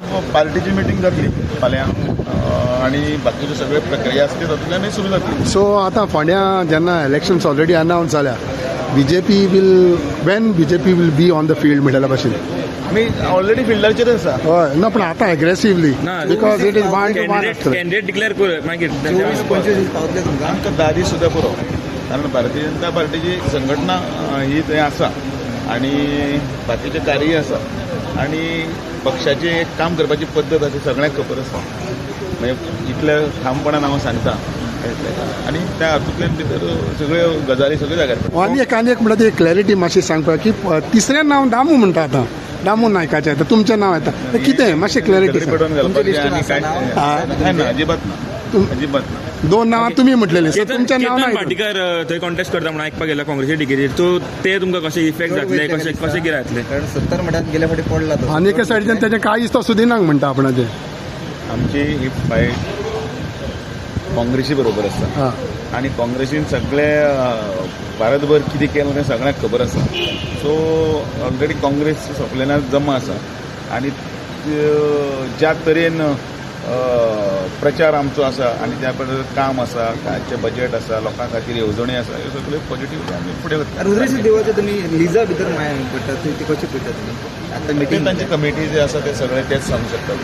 पार्टीची मिटींग जातली फाल्यां आणि बाकीच्यो सगळे प्रक्रिया आसा त्यो तातूंतल्यानय सुरू जातली. सो आता फोंड्या जेन्ना इलेक्शन्स ऑलरेडी अनाउन्स जाल्या BJP will be on the field म्हणलेल्या भाशेन आमी ऑलरेडी फिल्डाचेर आसा. हय ना पण आता aggressively because it is one to one candidate declare कर मागीर 24-25 पावतले तुमकां आमकां 10 दीस सुद्दां पुरो. कारण भारतीय जनता पार्टीची संघटना ही थंय आसा आणि बाकीचे कार्यय आसा आणि पक्षाची एक काम करपाची पद्दत आसा सगळ्यांक खबर आसा. म्हणजे इतल्या ठामपणान हांव सांगता आणि त्या हातूंतल्यान भितर सगळ्यो गजाली सगळ्यो जाग्यार. आनी एक म्हणटा ती क्लॅरिटी मातशी सांगपा की तिसरें नांव दामू म्हणटा आतां दामू नायकाचें येता तुमचें नांव येता तें कितें मातशें क्लॅरिटी पडून घालपाचें आनी काय ना अजिबात ना अजिबात ना. दोन नांवां तुमी म्हटलेलीं सो तुमचें नांव केतन ना पाटीकर थंय कॉन्टेस्ट करता म्हणून आयकपाक गेला काँग्रेसीच्या टिकेटीर सो ते तुमकां कशे इफेक्ट जातले कशे कितें जातले. कारण 70 म्हणटात गेल्या फावटी पडला तो. आनी एके सायडीच्यान तेजें कांयच तो सुदिनाक म्हणटा आपणाचें. आमची ही फायट काँग्रेसी बरोबर आसा हां आणि काँग्रेसीन सगळे भारतभर कितें केलें तें सगळ्यांक खबर आसा. सो ऑलरेडी काँग्रेस सोंपलेल्यान जमा आसा आणि ज्या तरेन प्रचार आमचो आसा आणि त्या पद्दतीन काम आसा तांचें बजेट आसा लोकां खातीर येवजणी आसा ह्यो सगळ्यो पॉझिटिव्ह आमी फुडें वता. रुद्रजी देवाचे तुम्ही लिजा भितर पडटा ती कशी पळयता तुमी आता ते मिटींग तांची कमिटी जे आसा ते सगळे तेच सांगू शकतात.